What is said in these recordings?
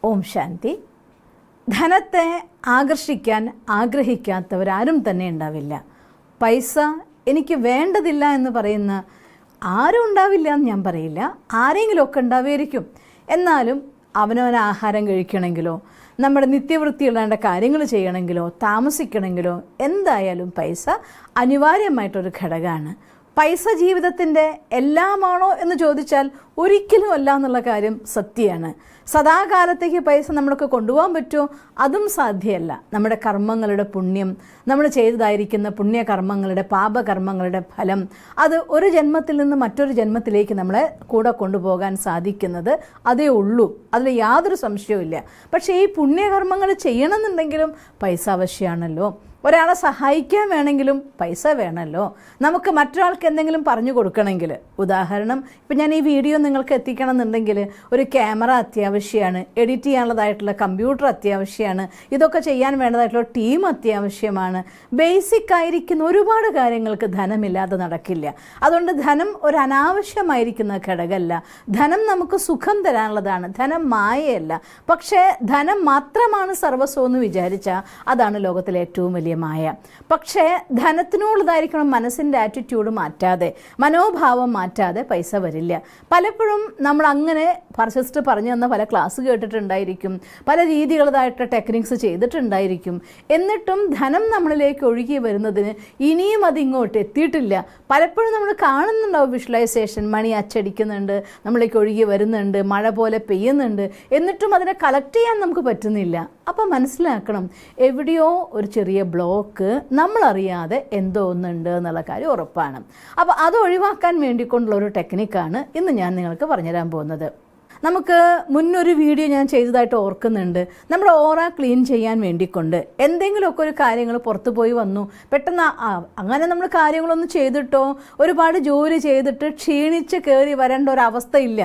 ഓം ശാന്തി. ധനത്തെ ആകർഷിക്കാൻ ആഗ്രഹിക്കാത്തവരാരും തന്നെ ഉണ്ടാവില്ല. പൈസ എനിക്ക് വേണ്ടതില്ല എന്ന് പറയുന്ന ആരും ഉണ്ടാവില്ല എന്ന് ഞാൻ പറയില്ല. ആരെങ്കിലുമൊക്കെ ഉണ്ടാവുമായിരിക്കും. എന്നാലും അവനവൻ ആഹാരം കഴിക്കണമെങ്കിലോ നമ്മുടെ നിത്യവൃത്തിയുള്ള കാര്യങ്ങൾ ചെയ്യണമെങ്കിലോ താമസിക്കണമെങ്കിലോ എന്തായാലും പൈസ അനിവാര്യമായിട്ടൊരു ഘടകമാണ്. പൈസ ജീവിതത്തിൻ്റെ എല്ലാമാണോ എന്ന് ചോദിച്ചാൽ ഒരിക്കലും അല്ല എന്നുള്ള കാര്യം സത്യമാണ്. സദാകാലത്തേക്ക് പൈസ നമ്മൾക്ക് കൊണ്ടുപോകാൻ പറ്റുമോ? അതും സാധ്യമല്ല. നമ്മുടെ കർമ്മങ്ങളുടെ പുണ്യം, നമ്മൾ ചെയ്തതായിരിക്കുന്ന പുണ്യകർമ്മങ്ങളുടെ പാപകർമ്മങ്ങളുടെ ഫലം, അത് ഒരു ജന്മത്തിൽ നിന്ന് മറ്റൊരു ജന്മത്തിലേക്ക് നമ്മളെ കൂടെ കൊണ്ടുപോകാൻ സാധിക്കുന്നത് അതേ ഉള്ളൂ. അതിൽ യാതൊരു സംശയവും ഇല്ല. പക്ഷേ ഈ പുണ്യകർമ്മങ്ങൾ ചെയ്യണമെന്നുണ്ടെങ്കിലും പൈസ ആവശ്യമാണല്ലോ. ഒരാളെ സഹായിക്കാൻ വേണമെങ്കിലും പൈസ വേണമല്ലോ. നമുക്ക് മറ്റൊരാൾക്ക് എന്തെങ്കിലും പറഞ്ഞു കൊടുക്കണമെങ്കിൽ, ഉദാഹരണം ഇപ്പം ഞാൻ ഈ വീഡിയോ നിങ്ങൾക്ക് എത്തിക്കണം എന്നുണ്ടെങ്കിൽ ഒരു ക്യാമറ അത്യാവശ്യമാണ്, എഡിറ്റ് ചെയ്യാനുള്ളതായിട്ടുള്ള കമ്പ്യൂട്ടർ അത്യാവശ്യമാണ്, ഇതൊക്കെ ചെയ്യാൻ വേണ്ടതായിട്ടുള്ള ടീം അത്യാവശ്യമാണ്. ബേസിക് ആയിരിക്കുന്ന ഒരുപാട് കാര്യങ്ങൾക്ക് ധനമില്ലാതെ നടക്കില്ല. അതുകൊണ്ട് ധനം ഒരു അനാവശ്യമായിരിക്കുന്ന ഘടകമല്ല. ധനം നമുക്ക് സുഖം തരാനുള്ളതാണ്. ധനം മായയല്ല. പക്ഷേ ധനം മാത്രമാണ് സർവസ്വം എന്ന് വിചാരിച്ചാൽ അതാണ് ലോകത്തിലെ ഏറ്റവും വലിയ മായ. പക്ഷേ ധനത്തിനോടുള്ളതായിരിക്കണം മനസ്സിൻ്റെ ആറ്റിറ്റ്യൂഡ് മാറ്റാതെ, മനോഭാവം മാറ്റാതെ പൈസ വരില്ല. പലപ്പോഴും നമ്മൾ അങ്ങനെ സിസ്റ്റർ പറഞ്ഞു തന്ന പല ക്ലാസ് കേട്ടിട്ടുണ്ടായിരിക്കും, പല രീതികളതായിട്ട് ടെക്നിക്സ് ചെയ്തിട്ടുണ്ടായിരിക്കും. എന്നിട്ടും ധനം നമ്മളിലേക്ക് ഒഴുകി വരുന്നതിന് ഇനിയും അതിങ്ങോട്ട് എത്തിയിട്ടില്ല. പലപ്പോഴും നമ്മൾ കാണുന്നുണ്ടാവും വിഷ്വലൈസേഷൻ, മണി അച്ചടിക്കുന്നുണ്ട്, നമ്മളിലേക്ക് ഒഴുകി വരുന്നുണ്ട്, മഴ പോലെ പെയ്യുന്നുണ്ട്, എന്നിട്ടും അതിനെ കളക്ട് ചെയ്യാൻ നമുക്ക് പറ്റുന്നില്ല. അപ്പം മനസ്സിലാക്കണം, എവിടെയോ ഒരു ചെറിയ ബ്ലോക്ക് നമ്മളറിയാതെ എന്തോ ഒന്നുണ്ട് എന്നുള്ള കാര്യം ഉറപ്പാണ്. അപ്പോൾ അത് ഒഴിവാക്കാൻ വേണ്ടിക്കൊണ്ടുള്ള ഒരു ടെക്നിക്കാണ് ഇന്ന് ഞാൻ നിങ്ങൾക്ക് പറഞ്ഞുതരാൻ പോകുന്നത്. നമുക്ക് മുന്നൊരു വീഡിയോ ഞാൻ ചെയ്തതായിട്ട് ഓർക്കുന്നുണ്ട്. നമ്മൾ ഓറ ക്ലീൻ ചെയ്യാൻ വേണ്ടിക്കൊണ്ട് എന്തെങ്കിലുമൊക്കെ ഒരു കാര്യങ്ങൾ പുറത്തു പോയി വന്നു, പെട്ടെന്ന് അങ്ങനെ നമ്മൾ കാര്യങ്ങളൊന്നും ചെയ്തിട്ടോ ഒരുപാട് ജോലി ചെയ്തിട്ട് ക്ഷീണിച്ച് കയറി വരേണ്ട ഒരവസ്ഥയില്ല.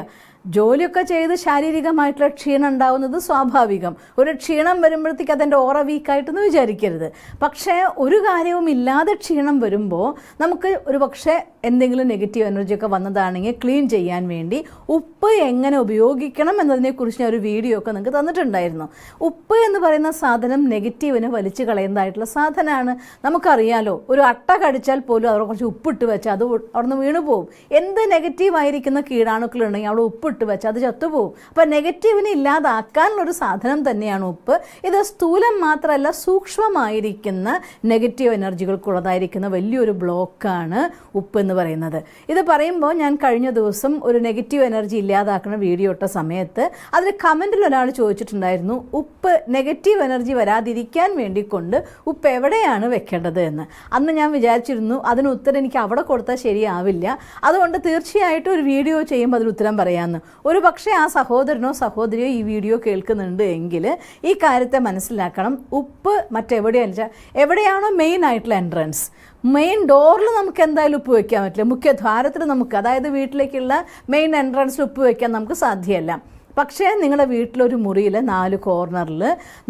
ജോലിയൊക്കെ ചെയ്ത് ശാരീരികമായിട്ടുള്ള ക്ഷീണം ഉണ്ടാവുന്നത് സ്വാഭാവികം. ഒരു ക്ഷീണം വരുമ്പോഴത്തേക്ക് അതെൻ്റെ ഓറ വീക്കായിട്ടൊന്നും വിചാരിക്കരുത്. പക്ഷേ ഒരു കാര്യവും ഇല്ലാതെ ക്ഷീണം വരുമ്പോൾ നമുക്ക് ഒരു പക്ഷേ എന്തെങ്കിലും നെഗറ്റീവ് എനർജിയൊക്കെ വന്നതാണെങ്കിൽ ക്ലീൻ ചെയ്യാൻ വേണ്ടി ഉപ്പ് എങ്ങനെ ഉപയോഗിക്കണം എന്നതിനെക്കുറിച്ച് ഞാൻ ഒരു വീഡിയോ ഒക്കെ നിങ്ങൾക്ക് തന്നിട്ടുണ്ടായിരുന്നു. ഉപ്പ് എന്ന് പറയുന്ന സാധനം നെഗറ്റീവിനെ വലിച്ചു കളയുന്നതായിട്ടുള്ള സാധനമാണ്. നമുക്കറിയാലോ, ഒരു അട്ട കടിച്ചാൽ പോലും അവിടെ കുറച്ച് ഉപ്പിട്ട് വെച്ചാൽ അത് അവിടെ നിന്ന് വീണു പോകും. എന്ത് നെഗറ്റീവായിരിക്കുന്ന കീടാണുക്കളുണ്ടെങ്കിൽ അവിടെ ഉപ്പ് ഇട്ട് വെച്ചാൽ അത് ചത്തുപോകും. അപ്പോൾ നെഗറ്റീവിനെ ഇല്ലാതാക്കാനുള്ളൊരു സാധനം തന്നെയാണ് ഉപ്പ്. ഇത് സ്ഥൂലം മാത്രമല്ല, സൂക്ഷ്മമായിരിക്കുന്ന നെഗറ്റീവ് എനർജികൾക്കുള്ളതായിരിക്കുന്ന വലിയൊരു ബ്ലോക്കാണ് ഉപ്പ് എന്ന് പറയുന്നത്. ഇത് പറയുമ്പോൾ ഞാൻ കഴിഞ്ഞ ദിവസം ഒരു നെഗറ്റീവ് എനർജി ഇല്ലാതാക്കുന്ന വീഡിയോ ഇട്ട സമയത്ത് അതിൽ കമൻറ്റിൽ ഒരാൾ ചോദിച്ചിട്ടുണ്ടായിരുന്നു, ഉപ്പ് നെഗറ്റീവ് എനർജി വരാതിരിക്കാൻ വേണ്ടിക്കൊണ്ട് ഉപ്പ് എവിടെയാണ് വെക്കേണ്ടത് എന്ന്. അന്ന് ഞാൻ വിചാരിച്ചിരുന്നു അതിന് ഉത്തരം എനിക്ക് അവിടെ കൊടുത്താൽ ശരിയാവില്ല, അതുകൊണ്ട് തീർച്ചയായിട്ടും ഒരു വീഡിയോ ചെയ്യുമ്പോൾ അതിന് ഉത്തരം പറയാമെന്ന്. ഒരു പക്ഷേ ആ സഹോദരനോ സഹോദരിയോ ഈ വീഡിയോ കേൾക്കുന്നുണ്ട് എങ്കിൽ ഈ കാര്യത്തെ മനസ്സിലാക്കണം. ഉപ്പ് എവിടെയാണോ മെയിൻ ആയിട്ടുള്ള എൻട്രൻസ്, മെയിൻ ഡോറിൽ നമുക്ക് എന്തായാലും ഉപ്പ് വയ്ക്കാൻ പറ്റില്ല. മുഖ്യദ്വാരത്തിൽ നമുക്ക്, അതായത് വീട്ടിലേക്കുള്ള മെയിൻ എൻട്രൻസിൽ ഉപ്പ് വയ്ക്കാൻ നമുക്ക് സാധ്യമല്ല. പക്ഷേ നിങ്ങളുടെ വീട്ടിലൊരു മുറിയിൽ 4 കോർണറിൽ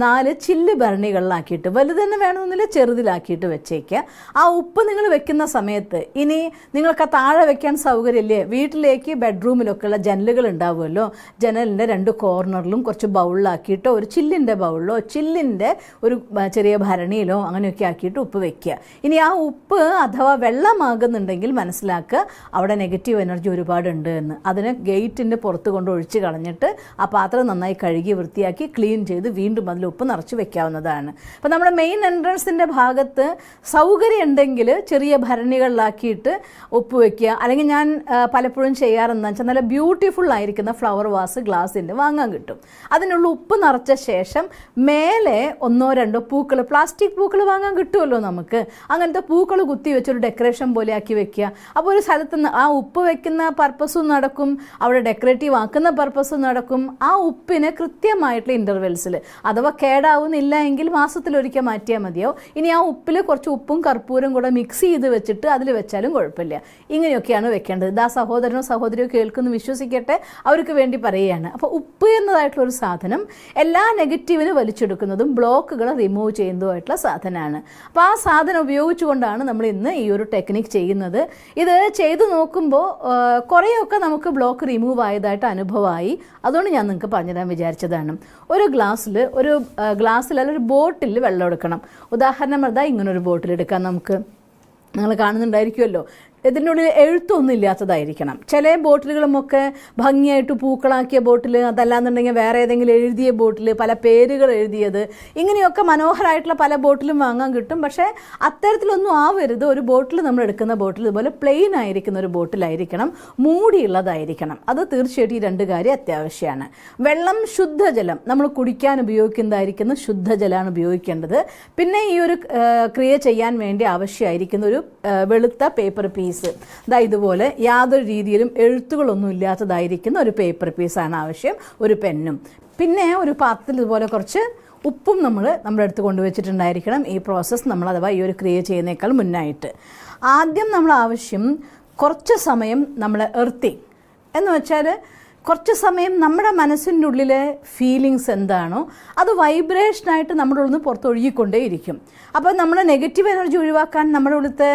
4 ചില്ല് ഭരണികളിലാക്കിയിട്ട്, വലുത് തന്നെ വേണമെന്നില്ല, ചെറുതിലാക്കിയിട്ട് വെച്ചേക്കുക. ആ ഉപ്പ് നിങ്ങൾ വെക്കുന്ന സമയത്ത് ഇനി നിങ്ങൾക്ക് താഴെ വെക്കാൻ സൗകര്യമില്ലേ, വീട്ടിലേക്ക് ബെഡ്റൂമിലൊക്കെ ഉള്ള ജനലുകൾ ഉണ്ടാവുമല്ലോ, ജനലിൻ്റെ 2 കോർണറിലും കുറച്ച് ബൗളിലാക്കിയിട്ടോ ഒരു ചില്ലിൻ്റെ ബൗളിലോ ചില്ലിൻ്റെ ഒരു ചെറിയ ഭരണിയിലോ അങ്ങനെയൊക്കെ ആക്കിയിട്ട് ഉപ്പ് വെക്കുക. ഇനി ആ ഉപ്പ് അഥവാ വെള്ളമാകുന്നുണ്ടെങ്കിൽ മനസ്സിലാക്കുക അവിടെ നെഗറ്റീവ് എനർജി ഒരുപാടുണ്ട് എന്ന്. അതിനെ ഗേറ്റിൻ്റെ പുറത്ത് കൊണ്ട് ഒഴിച്ച് കളഞ്ഞിട്ട് ആ പാത്രം നന്നായി കഴുകി വൃത്തിയാക്കി ക്ലീൻ ചെയ്ത് വീണ്ടും അതിൽ ഉപ്പ് നിറച്ച് വെക്കാവുന്നതാണ്. അപ്പോൾ നമ്മുടെ മെയിൻ എൻട്രൻസിൻ്റെ ഭാഗത്ത് സൗകര്യം ഉണ്ടെങ്കിൽ ചെറിയ ഭരണികളിലാക്കിയിട്ട് ഉപ്പ് വയ്ക്കുക. അല്ലെങ്കിൽ ഞാൻ പലപ്പോഴും ചെയ്യാറെന്ന് വെച്ചാൽ നല്ല ബ്യൂട്ടിഫുൾ ആയിരിക്കുന്ന ഫ്ലവർ വാസ് ഗ്ലാസിൻ്റെ വാങ്ങാൻ കിട്ടും. അതിനുള്ള ഉപ്പ് നിറച്ച ശേഷം മേലെ 1-2 പൂക്കൾ, പ്ലാസ്റ്റിക് പൂക്കൾ വാങ്ങാൻ കിട്ടുമല്ലോ നമുക്ക്, അങ്ങനത്തെ പൂക്കൾ കുത്തി വെച്ചൊരു ഡെക്കറേഷൻ പോലെ ആക്കി വെക്കുക. അപ്പോൾ ഒരു സ്ഥലത്ത് ആ ഉപ്പ് വയ്ക്കുന്ന പർപ്പസും നടക്കും, അവിടെ ഡെക്കറേറ്റീവ് ആക്കുന്ന പർപ്പസും നടക്കും. ആ ഉപ്പിന് കൃത്യമായിട്ടുള്ള ഇൻ്റർവെൽസിൽ, അഥവാ കേടാവുന്നില്ല എങ്കിൽ മാസത്തിലൊരിക്കൽ മാറ്റിയാൽ മതിയോ. ഇനി ആ ഉപ്പിൽ കുറച്ച് ഉപ്പും കർപ്പൂരം കൂടെ മിക്സ് ചെയ്ത് വെച്ചിട്ട് അതിൽ വെച്ചാലും കുഴപ്പമില്ല. ഇങ്ങനെയൊക്കെയാണ് വെക്കേണ്ടത്. ഇതാ സഹോദരനോ സഹോദരിയോ കേൾക്കുന്നു വിശ്വസിക്കട്ടെ, അവർക്ക് വേണ്ടി പറയുകയാണ്. അപ്പോൾ ഉപ്പ് എന്നതായിട്ടുള്ളൊരു സാധനം എല്ലാ നെഗറ്റീവിന് വലിച്ചെടുക്കുന്നതും ബ്ലോക്കുകളെ റിമൂവ് ചെയ്യുന്നതുമായിട്ടുള്ള സാധനമാണ്. അപ്പോൾ ആ സാധനം ഉപയോഗിച്ചുകൊണ്ടാണ് നമ്മൾ ഇന്ന് ഈ ഒരു ടെക്നിക്ക് ചെയ്യുന്നത്. ഇത് ചെയ്തു നോക്കുമ്പോൾ കുറേയൊക്കെ നമുക്ക് ബ്ലോക്ക് റിമൂവ് ആയതായിട്ട് അനുഭവമായി. അതുകൊണ്ട് ഞാൻ നിങ്ങൾക്ക് പറഞ്ഞുതരാൻ വിചാരിച്ചതാണ്. ഒരു ഗ്ലാസ്സിൽ ഒരു ബോട്ടിൽ വെള്ളം എടുക്കണം. ഉദാഹരണം പറഞ്ഞാൽ ഇങ്ങനൊരു ബോട്ടിൽ എടുക്കാം. നമുക്ക് നിങ്ങൾ കാണുന്നുണ്ടായിരിക്കുമല്ലോ, ഇതിനുള്ളിൽ എഴുത്തൊന്നും ഇല്ലാത്തതായിരിക്കണം. ചില ബോട്ടിലുകളുമൊക്കെ ഭംഗിയായിട്ട് പൂക്കളാക്കിയ ബോട്ടിൽ, അതല്ലാന്നുണ്ടെങ്കിൽ വേറെ ഏതെങ്കിലും എഴുതിയ ബോട്ടിൽ, പല പേരുകൾ എഴുതിയത്, ഇങ്ങനെയൊക്കെ മനോഹരമായിട്ടുള്ള പല ബോട്ടിലും വാങ്ങാൻ കിട്ടും. പക്ഷേ അത്തരത്തിലൊന്നും ആവരുത്. ഒരു ബോട്ടിൽ നമ്മൾ എടുക്കുന്ന ബോട്ടിൽ ഇതുപോലെ പ്ലെയിൻ ആയിരിക്കുന്ന ഒരു ബോട്ടിലായിരിക്കണം, മൂടിയുള്ളതായിരിക്കണം. അത് തീർച്ചയായിട്ടും ഈ രണ്ട് കാര്യം അത്യാവശ്യമാണ്. വെള്ളം ശുദ്ധജലം, നമ്മൾ കുടിക്കാൻ ഉപയോഗിക്കുന്നതായിരിക്കുന്ന ശുദ്ധജലമാണ് ഉപയോഗിക്കേണ്ടത്. പിന്നെ ഈ ഒരു ക്രിയ ചെയ്യാൻ വേണ്ടി ആവശ്യമായിരിക്കുന്ന ഒരു വെളുത്ത പേപ്പർ പീസ്, ഇതുപോലെ യാതൊരു രീതിയിലും എഴുത്തുകളൊന്നും ഇല്ലാത്തതായിരിക്കുന്ന ഒരു പേപ്പർ പീസാണ് ആവശ്യം, ഒരു പെന്നും. പിന്നെ ഒരു പാത്രത്തിൽ ഇതുപോലെ കുറച്ച് ഉപ്പും നമ്മുടെ അടുത്ത് കൊണ്ടുവച്ചിട്ടുണ്ടായിരിക്കണം. ഈ പ്രോസസ്സ് അഥവാ ഈ ഒരു ക്രിയ ചെയ്യുന്നേക്കാൾ മുന്നായിട്ട് ആദ്യം നമ്മൾ ആവശ്യം കുറച്ച് സമയം എർത്തിങ് എന്ന് വെച്ചാൽ കുറച്ച് സമയം നമ്മുടെ മനസ്സിൻ്റെ ഉള്ളിലെ ഫീലിങ്സ് എന്താണോ അത് വൈബ്രേഷനായിട്ട് നമ്മുടെ ഉള്ളിൽ നിന്ന് പുറത്തൊഴുകിക്കൊണ്ടേയിരിക്കും. അപ്പോൾ നമ്മുടെ നെഗറ്റീവ് എനർജി ഒഴിവാക്കാൻ നമ്മുടെ ഉള്ളിലത്തെ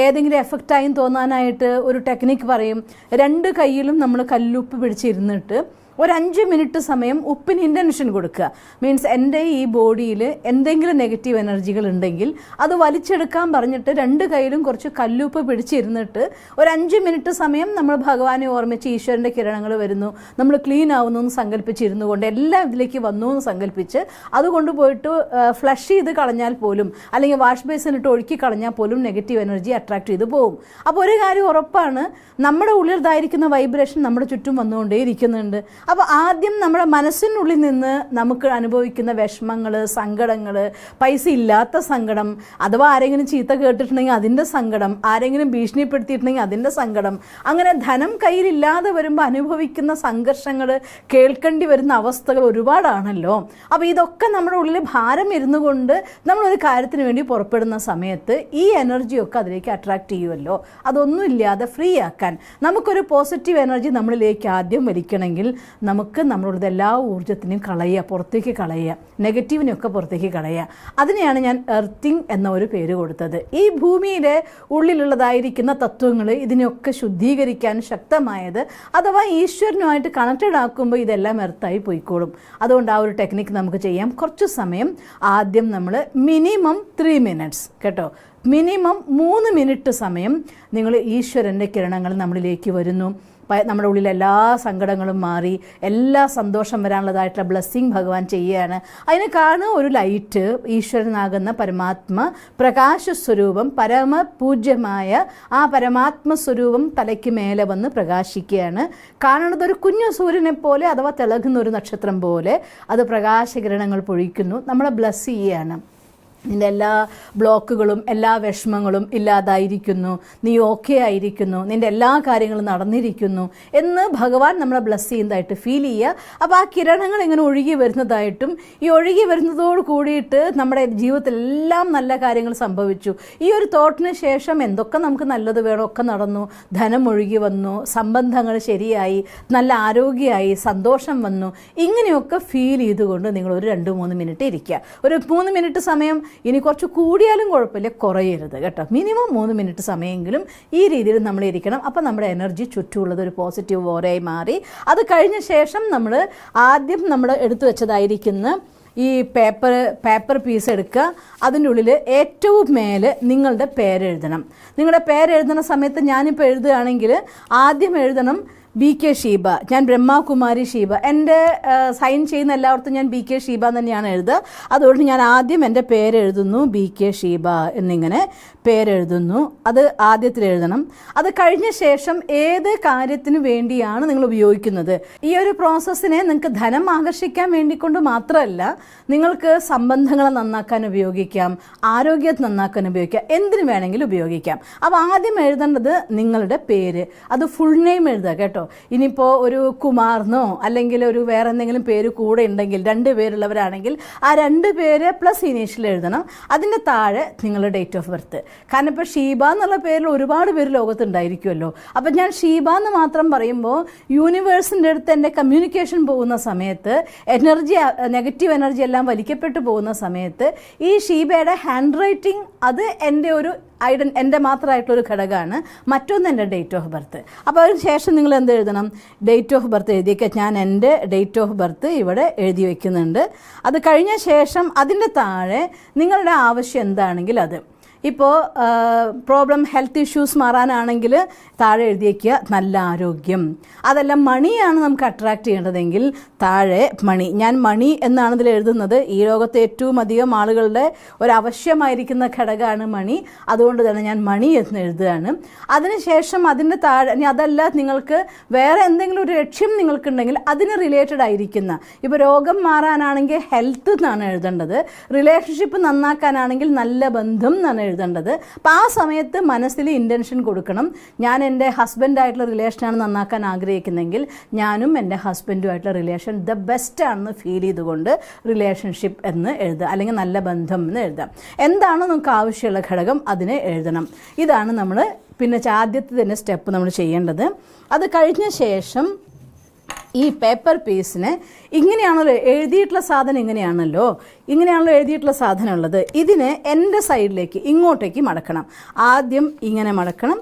ഏതെങ്കിലും എഫക്റ്റായും തോന്നാനായിട്ട് ഒരു ടെക്നിക്ക് പറയും. രണ്ട് കൈയിലും നമ്മൾ കല്ലുപ്പ് പിടിച്ചിരുന്നിട്ട് ഒരു 5 മിനിറ്റ് സമയം ഉപ്പിന് ഇൻറ്റൻഷൻ കൊടുക്കുക. മീൻസ് എൻ്റെ ഈ ബോഡിയിൽ എന്തെങ്കിലും നെഗറ്റീവ് എനർജികൾ ഉണ്ടെങ്കിൽ അത് വലിച്ചെടുക്കാൻ പറഞ്ഞിട്ട് രണ്ട് കയ്യിലും കുറച്ച് കല്ലുപ്പ് പിടിച്ചിരുന്നിട്ട് ഒരു 5 മിനിറ്റ് സമയം നമ്മൾ ഭഗവാനെ ഓർമ്മിച്ച് ഈശ്വരൻ്റെ കിരണങ്ങൾ വരുന്നു, നമ്മൾ ക്ലീൻ ആവുന്നു എന്ന് സങ്കല്പിച്ചിരുന്നു കൊണ്ട് എല്ലാം ഇതിലേക്ക് വന്നു എന്ന് സങ്കല്പിച്ച് അത് കൊണ്ടുപോയിട്ട് ഫ്ലഷ് ചെയ്ത് കളഞ്ഞാൽ പോലും, അല്ലെങ്കിൽ വാഷ് ബേസിനിട്ട് ഒഴുക്കി കളഞ്ഞാൽ പോലും നെഗറ്റീവ് എനർജി അട്രാക്ട് ചെയ്ത് പോകും. അപ്പോൾ ഒരു കാര്യം ഉറപ്പാണ്, നമ്മുടെ ഉള്ളിലായിരിക്കുന്ന വൈബ്രേഷൻ നമ്മുടെ ചുറ്റും വന്നുകൊണ്ടേ ഇരിക്കുന്നുണ്ട്. അപ്പോൾ ആദ്യം നമ്മുടെ മനസ്സിനുള്ളിൽ നിന്ന് നമുക്ക് അനുഭവിക്കുന്ന വിഷമങ്ങൾ, സങ്കടങ്ങൾ, പൈസ ഇല്ലാത്ത സങ്കടം, അഥവാ ആരെങ്കിലും ചീത്ത കേട്ടിട്ടുണ്ടെങ്കിൽ അതിൻ്റെ സങ്കടം, ആരെങ്കിലും ഭീഷണിപ്പെടുത്തിയിട്ടുണ്ടെങ്കിൽ അതിൻ്റെ സങ്കടം, അങ്ങനെ ധനം കയ്യിലില്ലാതെ വരുമ്പോൾ അനുഭവിക്കുന്ന സംഘർഷങ്ങൾ, കേൾക്കേണ്ടി വരുന്ന അവസ്ഥകൾ ഒരുപാടാണല്ലോ. അപ്പോൾ ഇതൊക്കെ നമ്മുടെ ഉള്ളിൽ ഭാരം ഇരുന്നു കൊണ്ട് നമ്മളൊരു കാര്യത്തിന് വേണ്ടി പുറപ്പെടുന്ന സമയത്ത് ഈ എനർജിയൊക്കെ അതിലേക്ക് അട്രാക്റ്റ് ചെയ്യുമല്ലോ. അതൊന്നും ഇല്ലാതെ ഫ്രീ ആക്കാൻ നമുക്കൊരു പോസിറ്റീവ് എനർജി നമ്മളിലേക്ക് ആദ്യം വലിക്കണമെങ്കിൽ നമുക്ക് നമ്മളുടെ എല്ലാ ഊർജ്ജത്തിനെയും പുറത്തേക്ക് കളയുക, നെഗറ്റീവിനെയൊക്കെ പുറത്തേക്ക് കളയുക. അതിനെയാണ് ഞാൻ എർത്തിങ് എന്ന ഒരു പേര് കൊടുത്തത്. ഈ ഭൂമിയുടെ ഉള്ളിലുള്ളതായിരിക്കുന്ന തത്വങ്ങൾ ഇതിനെയൊക്കെ ശുദ്ധീകരിക്കാൻ ശക്തമായത്, അഥവാ ഈശ്വരനുമായിട്ട് കണക്റ്റഡ് ആക്കുമ്പോൾ ഇതെല്ലാം എർത്തായി പോയിക്കോളും. അതുകൊണ്ട് ആ ഒരു ടെക്നിക്ക് നമുക്ക് ചെയ്യാം. കുറച്ച് സമയം ആദ്യം നമ്മൾ മിനിമം 3 മിനിറ്റ്സ് കേട്ടോ, മിനിമം 3 മിനിറ്റ് സമയം നിങ്ങൾ ഈശ്വരൻ്റെ കിരണങ്ങൾ നമ്മളിലേക്ക് വരുന്നു. നമ്മുടെ ഉള്ളിൽ എല്ലാ സങ്കടങ്ങളും മാറി എല്ലാ സന്തോഷം വരാനുള്ളതായിട്ടുള്ള ബ്ലെസ്സിങ് ഭഗവാൻ ചെയ്യുകയാണ്. അതിന് കാണുക ഒരു ലൈറ്റ്, ഈശ്വരനാകുന്ന പരമാത്മ പ്രകാശ സ്വരൂപം, പരമപൂജ്യമായ ആ പരമാത്മ സ്വരൂപം തലയ്ക്ക് മേലെ വന്ന് പ്രകാശിക്കുകയാണ്. കാണുന്നത് ഒരു കുഞ്ഞു സൂര്യനെ പോലെ, അഥവാ തിളങ്ങുന്ന ഒരു നക്ഷത്രം പോലെ അത് പ്രകാശകിരണങ്ങൾ പൊഴിക്കുന്നു, നമ്മളെ ബ്ലെസ് ചെയ്യുകയാണ്. നിൻ്റെ എല്ലാ ബ്ലോക്കുകളും എല്ലാ വിഷമങ്ങളും ഇല്ലാതായിരിക്കുന്നു, നീ ഓക്കെ ആയിരിക്കുന്നു, നിൻ്റെ എല്ലാ കാര്യങ്ങളും നടന്നിരിക്കുന്നു എന്ന് ഭഗവാൻ നമ്മളെ ബ്ലെസ് ചെയ്യുന്നതായിട്ട് ഫീൽ ചെയ്യുക. അപ്പോൾ ആ കിരണങ്ങൾ ഇങ്ങനെ ഒഴുകി വരുന്നതായിട്ടും, ഈ ഒഴുകി വരുന്നതോട് കൂടിയിട്ട് നമ്മുടെ ജീവിതത്തിൽ എല്ലാം നല്ല കാര്യങ്ങൾ സംഭവിച്ചു. ഈ ഒരു തോട്ടിന് ശേഷം എന്തൊക്കെ നമുക്ക് നല്ലത് വേണോ ഒക്കെ നടന്നു, ധനം ഒഴുകി വന്നു, സംബന്ധങ്ങൾ ശരിയായി, നല്ല ആരോഗ്യമായി, സന്തോഷം വന്നു, ഇങ്ങനെയൊക്കെ ഫീൽ ചെയ്തുകൊണ്ട് നിങ്ങൾ ഒരു 2-3 മിനിറ്റ് ഇരിക്കുക. ഒരു 3 മിനിറ്റ് സമയം ഇനി കുറച്ച് കൂടിയാലും കുഴപ്പമില്ല, കുറയരുത് കേട്ടോ. മിനിമം 3 മിനിറ്റ് സമയമെങ്കിലും ഈ രീതിയിൽ നമ്മൾ ഇരിക്കണം. അപ്പോൾ നമ്മുടെ എനർജി ചുറ്റുമുള്ളത് ഒരു പോസിറ്റീവ് ഓരയായി മാറി. അത് കഴിഞ്ഞ ശേഷം നമ്മൾ ആദ്യം എടുത്തു വെച്ചതായിരിക്കുന്ന ഈ പേപ്പർ പീസ് എടുക്കുക. അതിൻ്റെ ഉള്ളിൽ ഏറ്റവും മേലെ നിങ്ങളുടെ പേരെഴുതണം. നിങ്ങളുടെ പേരെഴുതുന്ന സമയത്ത് ഞാനിപ്പോൾ എഴുതുകയാണെങ്കിൽ ആദ്യം എഴുതണം BK ഷീബ, ഞാൻ ബ്രഹ്മകുമാരി ഷീബ. എൻ്റെ സൈൻ ചെയ്യുന്ന എല്ലായിടത്തും ഞാൻ BK ഷീബ തന്നെയാണ് എഴുതുക. അതുകൊണ്ട് ഞാൻ ആദ്യം എൻ്റെ പേരെഴുതുന്നു, BK ഷീബ എന്നിങ്ങനെ പേരെഴുതുന്നു. അത് ആദ്യത്തിൽ എഴുതണം. അത് കഴിഞ്ഞ ശേഷം ഏത് കാര്യത്തിന് വേണ്ടിയാണ് നിങ്ങൾ ഉപയോഗിക്കുന്നത്, ഈ ഒരു പ്രോസസ്സിനെ നിങ്ങൾക്ക് ധനം ആകർഷിക്കാൻ വേണ്ടിക്കൊണ്ട് മാത്രമല്ല, നിങ്ങൾക്ക് സംബന്ധങ്ങളെ നന്നാക്കാൻ ഉപയോഗിക്കാം, ആരോഗ്യത്തെ നന്നാക്കാൻ ഉപയോഗിക്കാം, എന്തിനു വേണമെങ്കിലും ഉപയോഗിക്കാം. അപ്പോൾ ആദ്യം എഴുതേണ്ടത് നിങ്ങളുടെ പേര്, അത് ഫുൾ നെയിം എഴുതുക കേട്ടോ. ഇനിയിപ്പോൾ ഒരു കുമാർന്നോ അല്ലെങ്കിൽ ഒരു വേറെ എന്തെങ്കിലും പേര് കൂടെ ഉണ്ടെങ്കിൽ, 2 പേരുള്ളവരാണെങ്കിൽ ആ 2 പേര് പ്ലസ് ഇനീഷ്യൽ എഴുതണം. അതിൻ്റെ താഴെ നിങ്ങളുടെ ഡേറ്റ് ഓഫ് ബർത്ത്. കാരണം ഇപ്പോൾ ഷീബ എന്നുള്ള പേരിൽ ഒരുപാട് പേര് ലോകത്തുണ്ടായിരിക്കുമല്ലോ. അപ്പം ഞാൻ ഷീബ എന്ന് മാത്രം പറയുമ്പോൾ യൂണിവേഴ്സിൻ്റെ അടുത്ത് എൻ്റെ കമ്മ്യൂണിക്കേഷൻ പോകുന്ന സമയത്ത്, നെഗറ്റീവ് എനർജി എല്ലാം വലിക്കപ്പെട്ടു പോകുന്ന സമയത്ത് ഈ ഷീബയുടെ ഹാൻഡ് റൈറ്റിംഗ് അത് എൻ്റെ ഒരു എൻ്റെ മാത്രമായിട്ടുള്ളൊരു ഘടകമാണ്. മറ്റൊന്ന് എൻ്റെ ഡേറ്റ് ഓഫ് ബർത്ത്. അപ്പോൾ അതിന് ശേഷം നിങ്ങൾ എന്ത് എഴുതണം? ഡേറ്റ് ഓഫ് ബർത്ത് എഴുതിയൊക്കെ ഞാൻ എൻ്റെ ഡേറ്റ് ഓഫ് ബർത്ത് ഇവിടെ എഴുതി വയ്ക്കുന്നുണ്ട്. അത് കഴിഞ്ഞ ശേഷം അതിൻ്റെ താഴെ നിങ്ങളുടെ ആവശ്യം എന്താണെങ്കിൽ അത്. ഇപ്പോൾ പ്രോബ്ലം ഹെൽത്ത് ഇഷ്യൂസ് മാറാനാണെങ്കിൽ താഴെ എഴുതിയേക്കുക നല്ല ആരോഗ്യം. അതല്ല മണിയാണ് നമുക്ക് അട്രാക്റ്റ് ചെയ്യേണ്ടതെങ്കിൽ താഴെ മണി. ഞാൻ മണി എന്നാണ് ഇതിൽ എഴുതുന്നത്. ഈ ലോകത്തെ ഏറ്റവും അധികം ആളുകളുടെ ഒരാവശ്യമായിരിക്കുന്ന ഘടകമാണ് മണി. അതുകൊണ്ട് തന്നെ ഞാൻ മണി എന്ന് എഴുതുകയാണ്. അതിനുശേഷം അതിൻ്റെ താഴെ, ഇനി അതല്ല നിങ്ങൾക്ക് വേറെ എന്തെങ്കിലും ഒരു ലക്ഷ്യം നിങ്ങൾക്കുണ്ടെങ്കിൽ അതിന് റിലേറ്റഡ് ആയിരിക്കുന്ന, ഇപ്പോൾ രോഗം മാറാനാണെങ്കിൽ ഹെൽത്ത് എന്നാണ് എഴുതേണ്ടത്. റിലേഷൻഷിപ്പ് നന്നാക്കാനാണെങ്കിൽ നല്ല ബന്ധം എന്നാണ് എഴുതേണ്ടത്. അപ്പോൾ ആ സമയത്ത് മനസ്സിൽ ഇൻറ്റൻഷൻ കൊടുക്കണം. ഞാൻ എൻ്റെ ഹസ്ബൻഡായിട്ടുള്ള റിലേഷനാണ് നന്നാക്കാൻ ആഗ്രഹിക്കുന്നതെങ്കിൽ ഞാനും എൻ്റെ ഹസ്ബൻഡുമായിട്ടുള്ള റിലേഷൻ ദ ബെസ്റ്റ് ആണെന്ന് ഫീൽ ചെയ്തുകൊണ്ട് റിലേഷൻഷിപ്പ് എന്ന് എഴുതുക, അല്ലെങ്കിൽ നല്ല ബന്ധം എന്ന് എഴുതാം. എന്താണോ നമുക്ക് ആവശ്യമുള്ള ഘടകം അതിനെ എഴുതണം. ഇതാണ് നമ്മൾ പിന്നെ ആദ്യത്തെ തന്നെ സ്റ്റെപ്പ് നമ്മൾ ചെയ്യേണ്ടത്. അത് കഴിഞ്ഞ ശേഷം ഈ പേപ്പർ പീസിന് ഇങ്ങനെയാണല്ലോ എഴുതിയിട്ടുള്ള സാധനം, ഇങ്ങനെയാണല്ലോ എഴുതിയിട്ടുള്ള സാധനം ഉള്ളത്. ഇതിന് എൻ്റെ സൈഡിലേക്ക് ഇങ്ങോട്ടേക്ക് മടക്കണം. ആദ്യം ഇങ്ങനെ മടക്കണം.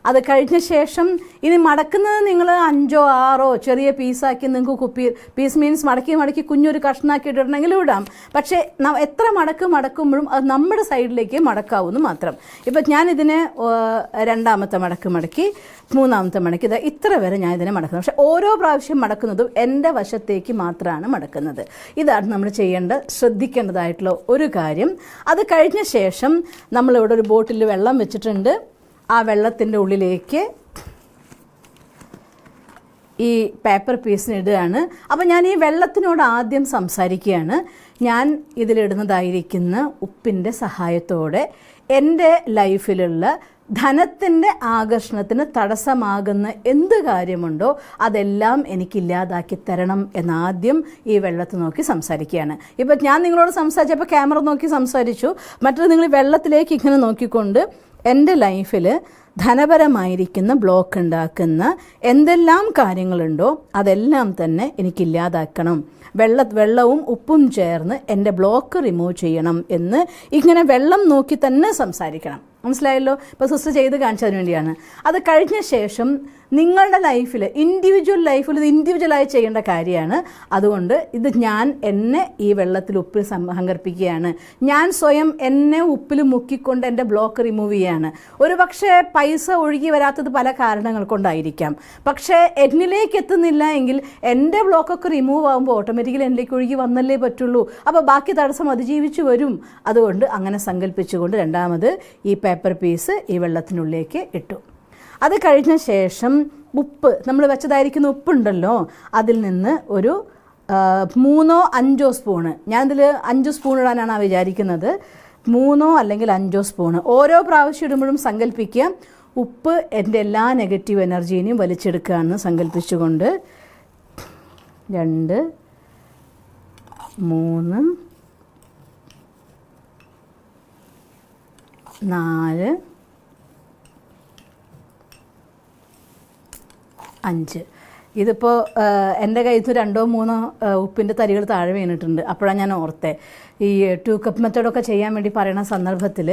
അത് കഴിഞ്ഞ ശേഷം ഇനി മടക്കുന്നത് നിങ്ങൾ 5 or 6 ചെറിയ പീസാക്കി നിങ്ങൾക്ക് പീസ് മീൻസ് മടക്കി കുഞ്ഞൊരു കഷ്ണാക്കി ഇടണമെങ്കിൽ ഇടാം. പക്ഷേ എത്ര മടക്കുമ്പോഴും അത് നമ്മുടെ സൈഡിലേക്ക് മടക്കാവുന്നു മാത്രം. ഇപ്പം ഞാനിതിനെ 2ാമത്തെ മടക്കി 3ാമത്തെ മടക്കി ഇത്ര വരെ ഞാൻ ഇതിനെ മടക്കുന്നത്. പക്ഷേ ഓരോ പ്രാവശ്യം മടക്കുന്നതും എൻ്റെ വശത്തേക്ക് മാത്രമാണ് മടക്കുന്നത്. ഇതാണ് നമ്മൾ ശ്രദ്ധിക്കേണ്ടതായിട്ടുള്ള ഒരു കാര്യം. അത് കഴിഞ്ഞ ശേഷം നമ്മളിവിടെ ഒരു ബോട്ടിൽ വെള്ളം വെച്ചിട്ടുണ്ട്. ആ വെള്ളത്തിൻ്റെ ഉള്ളിലേക്ക് ഈ പേപ്പർ പീസിന് ഇടുകയാണ്. അപ്പോൾ ഞാൻ ഈ വെള്ളത്തിനോട് ആദ്യം സംസാരിക്കുകയാണ്. ഞാൻ ഇതിലിടുന്നതായിരിക്കുന്ന ഉപ്പിൻ്റെ സഹായത്തോടെ എൻ്റെ ലൈഫിലുള്ള ധനത്തിൻ്റെ ആകർഷണത്തിന് തടസ്സമാകുന്ന എന്ത് കാര്യമുണ്ടോ അതെല്ലാം എനിക്കില്ലാതാക്കി തരണം എന്നാദ്യം ഈ വെള്ളത്തെ നോക്കി സംസാരിക്കുകയാണ്. ഇപ്പം ഞാൻ നിങ്ങളോട് സംസാരിച്ചപ്പോൾ ക്യാമറ നോക്കി സംസാരിച്ചു. മറ്റൊരു നിങ്ങൾ വെള്ളത്തിലേക്ക് ഇങ്ങനെ നോക്കിക്കൊണ്ട് എൻ്റെ ലൈഫിൽ ധനപരമായിരിക്കുന്ന ബ്ലോക്ക് ഉണ്ടാക്കുന്ന എന്തെല്ലാം കാര്യങ്ങളുണ്ടോ അതെല്ലാം തന്നെ എനിക്കില്ലാതാക്കണം. വെള്ളവും ഉപ്പും ചേർന്ന് എൻ്റെ ബ്ലോക്ക് റിമൂവ് ചെയ്യണം എന്ന് ഇങ്ങനെ വെള്ളം നോക്കി തന്നെ സംസാരിക്കണം. മനസ്സിലായല്ലോ? ഇപ്പോൾ സിസ്റ്റർ ചെയ്ത് കാണിച്ചതിന് വേണ്ടിയാണ്. അത് കഴിഞ്ഞ ശേഷം നിങ്ങളുടെ ലൈഫിൽ ഇത് ഇൻഡിവിജ്വലായി ചെയ്യേണ്ട കാര്യമാണ്. അതുകൊണ്ട് ഇത് ഞാൻ എന്നെ ഈ വെള്ളത്തിൽ ഉപ്പിൽ സങ്കല്പിക്കുകയാണ്. ഞാൻ സ്വയം എന്നെ ഉപ്പിൽ മുക്കിക്കൊണ്ട് എൻ്റെ ബ്ലോക്ക് റിമൂവ് ചെയ്യുകയാണ്. ഒരു പക്ഷേ പൈസ ഒഴുകി വരാത്തത് പല കാരണങ്ങൾ കൊണ്ടായിരിക്കാം. പക്ഷേ എന്നിലേക്ക് എത്തുന്നില്ല എങ്കിൽ എൻ്റെ ബ്ലോക്കൊക്കെ റിമൂവ് ആകുമ്പോൾ ഓട്ടോമാറ്റിക്കലി എന്നിലേക്ക് ഒഴുകി വന്നല്ലേ പറ്റുള്ളൂ. അപ്പോൾ ബാക്കി തടസ്സം അതിജീവിച്ചു വരും. അതുകൊണ്ട് അങ്ങനെ സങ്കല്പിച്ചുകൊണ്ട് 2ാമത് ഈ പേപ്പർ പീസ് ഈ വെള്ളത്തിനുള്ളിലേക്ക് ഇട്ടു. അത് കഴിഞ്ഞ ശേഷം ഉപ്പ്, നമ്മൾ വെച്ചതായിരിക്കുന്ന ഉപ്പുണ്ടല്ലോ, അതിൽ നിന്ന് ഒരു 3 or 5 സ്പൂണ്, ഞാനിതിൽ 5 സ്പൂൺ ഇടാനാണ് വിചാരിക്കുന്നത്. 3 അല്ലെങ്കിൽ 5 സ്പൂണ് ഓരോ പ്രാവശ്യം ഇടുമ്പോഴും സങ്കല്പിക്കുക ഉപ്പ് എൻ്റെ എല്ലാ നെഗറ്റീവ് എനർജീനെയും വലിച്ചെടുക്കുകയാണെന്ന് സങ്കല്പിച്ചുകൊണ്ട് 2, 3, 4, 5. ഇതിപ്പോൾ എൻ്റെ കയ്യിൽ നിന്ന് 2 or 3 ഉപ്പിൻ്റെ തരികൾ താഴെ വീണിട്ടുണ്ട്. അപ്പോഴാണ് ഞാൻ ഓർത്തേ ഈ 2 cup മെത്തേഡൊക്കെ ചെയ്യാൻ വേണ്ടി പറയുന്ന സന്ദർഭത്തിൽ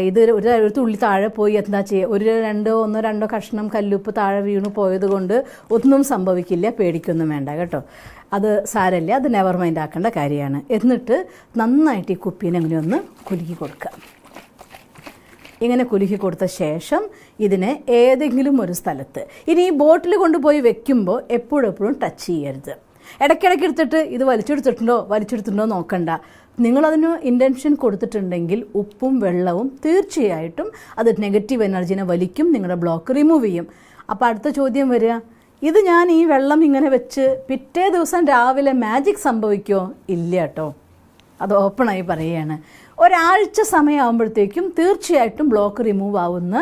ഇത് ഒരു തുള്ളി താഴെ പോയി എന്താ ചെയ്യുക, 1, 2 കഷ്ണം കല്ലുപ്പ് താഴെ വീണു പോയത് കൊണ്ട് ഒന്നും സംഭവിക്കില്ല, പേടിക്കൊന്നും വേണ്ട കേട്ടോ. അത് സാരമില്ല, അത് നെവർ മൈൻഡ് ആക്കേണ്ട കാര്യമാണ്. എന്നിട്ട് നന്നായിട്ട് ഈ കുപ്പീനെ അങ്ങനെ ഒന്ന് കുലുക്കി കൊടുക്കുക. ഇങ്ങനെ കുലുക്കി കൊടുത്ത ശേഷം ഇതിനെ ഏതെങ്കിലും ഒരു സ്ഥലത്ത്, ഇനി ഈ ബോട്ടിൽ കൊണ്ടുപോയി വെക്കുമ്പോൾ എപ്പോഴും ടച്ച് ചെയ്യരുത്. ഇടയ്ക്കിടയ്ക്ക് എടുത്തിട്ട് ഇത് വലിച്ചെടുത്തിട്ടുണ്ടോ നോക്കണ്ട. നിങ്ങളതിന് ഇൻറ്റൻഷൻ കൊടുത്തിട്ടുണ്ടെങ്കിൽ ഉപ്പും വെള്ളവും തീർച്ചയായിട്ടും അത് നെഗറ്റീവ് എനർജീനെ വലിക്കും, നിങ്ങളുടെ ബ്ലോക്ക് റിമൂവ് ചെയ്യും. അപ്പോൾ അടുത്ത ചോദ്യം വരിക, ഇത് ഞാൻ ഈ വെള്ളം ഇങ്ങനെ വെച്ച് പിറ്റേ ദിവസം രാവിലെ മാജിക് സംഭവിക്കുമോ? ഇല്ല കേട്ടോ. അത് ഓപ്പണായി പറയുകയാണ്. ഒരാഴ്ച സമയമാകുമ്പോഴത്തേക്കും തീർച്ചയായിട്ടും ബ്ലോക്ക് റിമൂവ് ആവുന്ന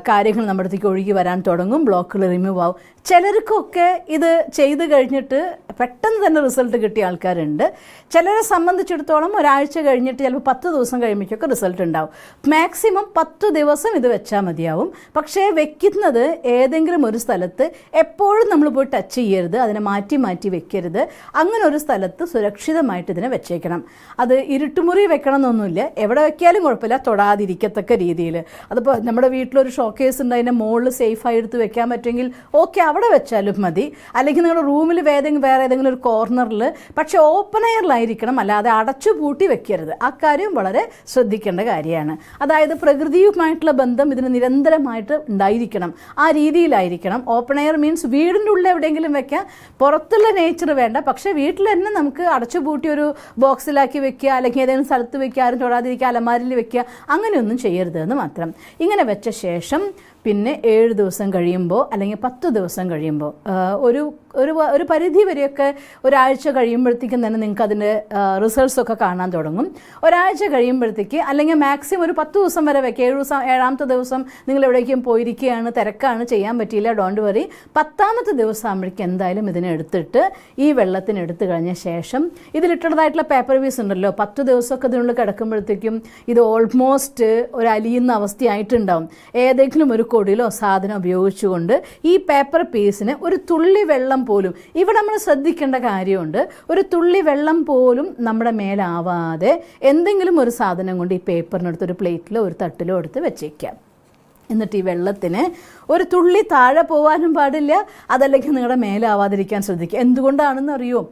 കാര്യങ്ങൾ നമ്മുടെ അടുത്തേക്ക് ഒഴുകി വരാൻ തുടങ്ങും. ബ്ലോക്കുകൾ റിമൂവ് ആവും. ചിലർക്കൊക്കെ ഇത് ചെയ്ത് കഴിഞ്ഞിട്ട് പെട്ടെന്ന് തന്നെ റിസൾട്ട് കിട്ടിയ ആൾക്കാരുണ്ട്. ചിലരെ സംബന്ധിച്ചിടത്തോളം ഒരാഴ്ച കഴിഞ്ഞിട്ട് ചിലപ്പോൾ 10 ദിവസം കഴിയുമ്പോഴേക്കൊക്കെ റിസൾട്ട് ഉണ്ടാവും. മാക്സിമം 10 ദിവസം ഇത് വെച്ചാൽ മതിയാവും. പക്ഷേ വെക്കുന്നത് ഏതെങ്കിലും ഒരു സ്ഥലത്ത് എപ്പോഴും നമ്മൾ പോയി ടച്ച് ചെയ്യരുത്, അതിനെ മാറ്റി മാറ്റി വെക്കരുത്. അങ്ങനെ ഒരു സ്ഥലത്ത് സുരക്ഷിതമായിട്ട് ഇതിനെ വെച്ചേക്കണം. അത് ഇരുട്ടുമുറി വെക്കണം എന്നൊന്നുമില്ല, എവിടെ വെക്കാലും കുഴപ്പമില്ല, തൊടാതിരിക്കത്തക്ക രീതിയിൽ. അതിപ്പോൾ നമ്മുടെ വീട്ടിലൊരു ഷോക്കേസ് ഉണ്ട്, അതിൻ്റെ മുകളിൽ സേഫായി എടുത്ത് വെക്കാൻ പറ്റുമെങ്കിൽ ഓക്കെ, അവിടെ വെച്ചാലും മതി. അല്ലെങ്കിൽ നിങ്ങളുടെ റൂമിൽ വേറെ ഏതെങ്കിലും ഒരു കോർണറിൽ, പക്ഷേ ഓപ്പൺ എയറിലായിരിക്കണം, അല്ലാതെ അടച്ചു പൂട്ടി വെക്കരുത്. ആ കാര്യം വളരെ ശ്രദ്ധിക്കേണ്ട കാര്യമാണ്. അതായത് പ്രകൃതിയുമായിട്ടുള്ള ബന്ധം ഇതിന് നിരന്തരമായിട്ട് ഉണ്ടായിരിക്കണം, ആ രീതിയിലായിരിക്കണം. ഓപ്പൺ എയർ മീൻസ് വീടിൻ്റെ ഉള്ളിൽ എവിടെയെങ്കിലും വെക്കാം, പുറത്തുള്ള നേച്ചർ വേണ്ട. പക്ഷേ വീട്ടിൽ തന്നെ നമുക്ക് അടച്ചു പൂട്ടി ഒരു ബോക്സിലാക്കി വെക്കുക, അല്ലെങ്കിൽ ഏതെങ്കിലും സ്ഥലത്ത് വെക്കുക, ആരും തൊടാതിരിക്കുക, അലമാരിൽ വെക്കുക, അങ്ങനെയൊന്നും ചെയ്യരുതെന്ന് മാത്രം. ഇങ്ങനെ വെച്ച ശേഷം പിന്നെ 7 ദിവസം കഴിയുമ്പോൾ അല്ലെങ്കിൽ 10 ദിവസം കഴിയുമ്പോൾ ഒരു പരിധി വരെയൊക്കെ ഒരാഴ്ച കഴിയുമ്പോഴത്തേക്കും തന്നെ നിങ്ങൾക്ക് അതിൻ്റെ റിസൾട്ട്സൊക്കെ കാണാൻ തുടങ്ങും. ഒരാഴ്ച കഴിയുമ്പോഴത്തേക്ക് അല്ലെങ്കിൽ മാക്സിമം ഒരു 10 ദിവസം വരെ വെക്കുക. 7ാമത്തെ ദിവസം നിങ്ങൾ എവിടേക്കും പോയിരിക്കുകയാണ്, തിരക്കാണ്, ചെയ്യാൻ പറ്റിയില്ല, ഡോണ്ട് വറി. 10ാമത്തെ ദിവസം ആകുമ്പോഴേക്കും എന്തായാലും ഇതിനെ എടുത്തിട്ട് ഈ വെള്ളത്തിന് എടുത്തു കഴിഞ്ഞ ശേഷം ഇതിലിട്ടുള്ളതായിട്ടുള്ള പേപ്പർ പീസ് ഉണ്ടല്ലോ, 10 ദിവസമൊക്കെ ഇതിനുള്ളിൽ കിടക്കുമ്പോഴത്തേക്കും ഇത് ഓൾമോസ്റ്റ് ഒരു അലിയുന്ന അവസ്ഥയായിട്ടുണ്ടാവും. ഏതെങ്കിലും ഒരു കൊടിയിലോ സാധനം ഉപയോഗിച്ചുകൊണ്ട് ഈ പേപ്പർ പീസിന് ഒരു തുള്ളി വെള്ളം പോലും, ഇവിടെ നമ്മൾ ശ്രദ്ധിക്കേണ്ട കാര്യമുണ്ട്, ഒരു തുള്ളി വെള്ളം പോലും നമ്മുടെ മേലാവാതെ എന്തെങ്കിലും ഒരു സാധനം കൊണ്ട് ഈ പേപ്പറിനടുത്ത് ഒരു പ്ലേറ്റിലോ ഒരു തട്ടിലോ എടുത്ത് വെച്ചേക്കാം. എന്നിട്ട് ഈ വെള്ളത്തിന് ഒരു തുള്ളി താഴെ പോകാനും പാടില്ല, അതല്ലെങ്കിൽ നിങ്ങളുടെ മേലാവാതിരിക്കാൻ ശ്രദ്ധിക്കുക. എന്തുകൊണ്ടാണെന്ന് അറിയോ?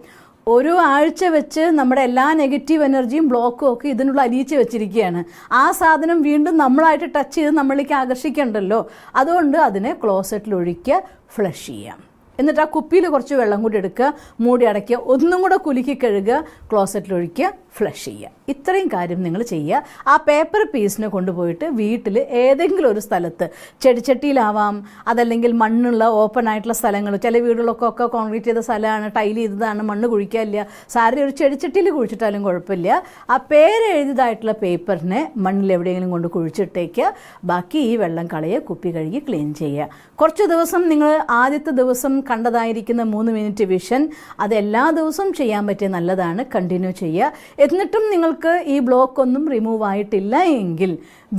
ഒരു ആഴ്ച വെച്ച് നമ്മുടെ എല്ലാ നെഗറ്റീവ് എനർജിയും ബ്ലോക്കും ഒക്കെ ഇതിനുള്ള അലിയിച്ച് വെച്ചിരിക്കുകയാണ്. ആ സാധനം വീണ്ടും നമ്മളായിട്ട് ടച്ച് ചെയ്ത് നമ്മളിലേക്ക് ആകർഷിക്കണ്ടല്ലോ. അതുകൊണ്ട് അതിനെ ക്ലോസറ്റിൽ ഒഴിക്കുക, ഫ്ലഷ് ചെയ്യാം. എന്നിട്ട് ആ കുപ്പിയിൽ കുറച്ച് വെള്ളം കൂടി എടുക്കുക, മൂടി അടയ്ക്കുക, ഒന്നും കൂടെ കുലുക്കി കഴുകുക, ക്ലോസറ്റിൽ ഒഴിക്കുക, ഫ്ലഷ് ചെയ്യുക. ഇത്രയും കാര്യം നിങ്ങൾ ചെയ്യുക. ആ പേപ്പർ പീസിനെ കൊണ്ടുപോയിട്ട് വീട്ടിൽ ഏതെങ്കിലും ഒരു സ്ഥലത്ത്, ചെടിച്ചട്ടിയിലാവാം, അതല്ലെങ്കിൽ മണ്ണുള്ള ഓപ്പൺ ആയിട്ടുള്ള സ്ഥലങ്ങൾ, ചില വീടുകളൊക്കെ കോൺക്രീറ്റ് ചെയ്ത സ്ഥലമാണ്, ടൈൽ ചെയ്തതാണ്, മണ്ണ് കുഴിക്കാനില്ല, സാരി ഒരു ചെടിച്ചട്ടിയിൽ കുഴിച്ചിട്ടാലും കുഴപ്പമില്ല. ആ പേര് എഴുതിയതായിട്ടുള്ള പേപ്പറിനെ മണ്ണിൽ എവിടെയെങ്കിലും കൊണ്ട് കുഴിച്ചിട്ടേക്കുക. ബാക്കി ഈ വെള്ളം കളയുക, കുപ്പി കഴുകി ക്ലീൻ ചെയ്യുക. കുറച്ച് ദിവസം നിങ്ങൾ ആദ്യത്തെ ദിവസം കണ്ടതായിരിക്കുന്ന 3 മിനിറ്റ് വിഷൻ അത് എല്ലാ ദിവസവും ചെയ്യാൻ പറ്റിയ നല്ലതാണ്, കണ്ടിന്യൂ ചെയ്യുക. എന്നിട്ടും നിങ്ങൾക്ക് ഈ ബ്ലോക്ക് ഒന്നും റിമൂവ് ആയിട്ടില്ല എങ്കിൽ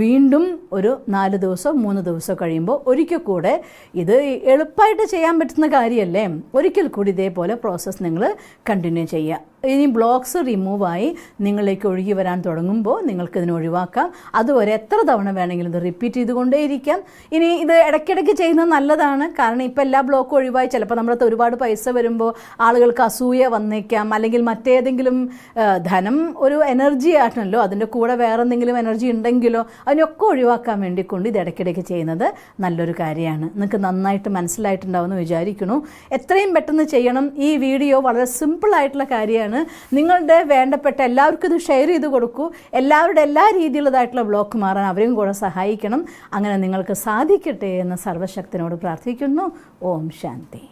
വീണ്ടും ഒരു 4 ദിവസം 3 ദിവസം കഴിയുമ്പോൾ ഒരിക്കൽ കൂടെ, ഇത് എളുപ്പമായിട്ട് ചെയ്യാൻ പറ്റുന്ന കാര്യമല്ലേ, ഒരിക്കൽ കൂടി ഇതേപോലെ പ്രോസസ്സ് നിങ്ങൾ കണ്ടിന്യൂ ചെയ്യുക. ഇനി ബ്ലോക്ക്സ് റിമൂവായി നിങ്ങളിലേക്ക് ഒഴുകി വരാൻ തുടങ്ങുമ്പോൾ നിങ്ങൾക്ക് ഇതിനെ ഒഴിവാക്കാം. അതുവരെ എത്ര തവണ വേണമെങ്കിലും ഇത് റിപ്പീറ്റ് ചെയ്തുകൊണ്ടേയിരിക്കാം. ഇനി ഇത് ഇടയ്ക്കിടയ്ക്ക് ചെയ്യുന്നത് നല്ലതാണ്, കാരണം ഇപ്പോൾ എല്ലാ ബ്ലോക്കും ഒഴിവായി ചിലപ്പോൾ നമ്മുടെ ഒരുപാട് പൈസ വരുമ്പോൾ ആളുകൾക്ക് അസൂയ വന്നേക്കാം, അല്ലെങ്കിൽ മറ്റേതെങ്കിലും ധനം ഒരു എനർജി ആണല്ലോ, അതിൻ്റെ കൂടെ വേറെ എന്തെങ്കിലും എനർജി ഉണ്ടെങ്കിലോ അതിനൊക്കെ ഒഴിവാക്കാൻ വേണ്ടിക്കൊണ്ട് ഇത് ഇടയ്ക്കിടയ്ക്ക് ചെയ്യുന്നത് നല്ലൊരു കാര്യമാണ്. നിങ്ങൾക്ക് നന്നായിട്ട് മനസ്സിലായിട്ടുണ്ടാവുമെന്ന് വിചാരിക്കുന്നു. എത്രയും പെട്ടെന്ന് ചെയ്യണം. ഈ വീഡിയോ വളരെ സിമ്പിളായിട്ടുള്ള കാര്യമാണ്. നിങ്ങളുടെ വേണ്ടപ്പെട്ട എല്ലാവർക്കും ഇത് ഷെയർ ചെയ്ത് കൊടുക്കൂ. എല്ലാവരുടെ എല്ലാ രീതിയിലുള്ളതായിട്ടുള്ള ബ്ലോക്ക് മാറാൻ അവരെയും കൂടെ സഹായിക്കണം. അങ്ങനെ നിങ്ങൾക്ക് സാധിക്കട്ടെ എന്ന് സർവശക്തനോട് പ്രാർത്ഥിക്കുന്നു. ഓം ശാന്തി.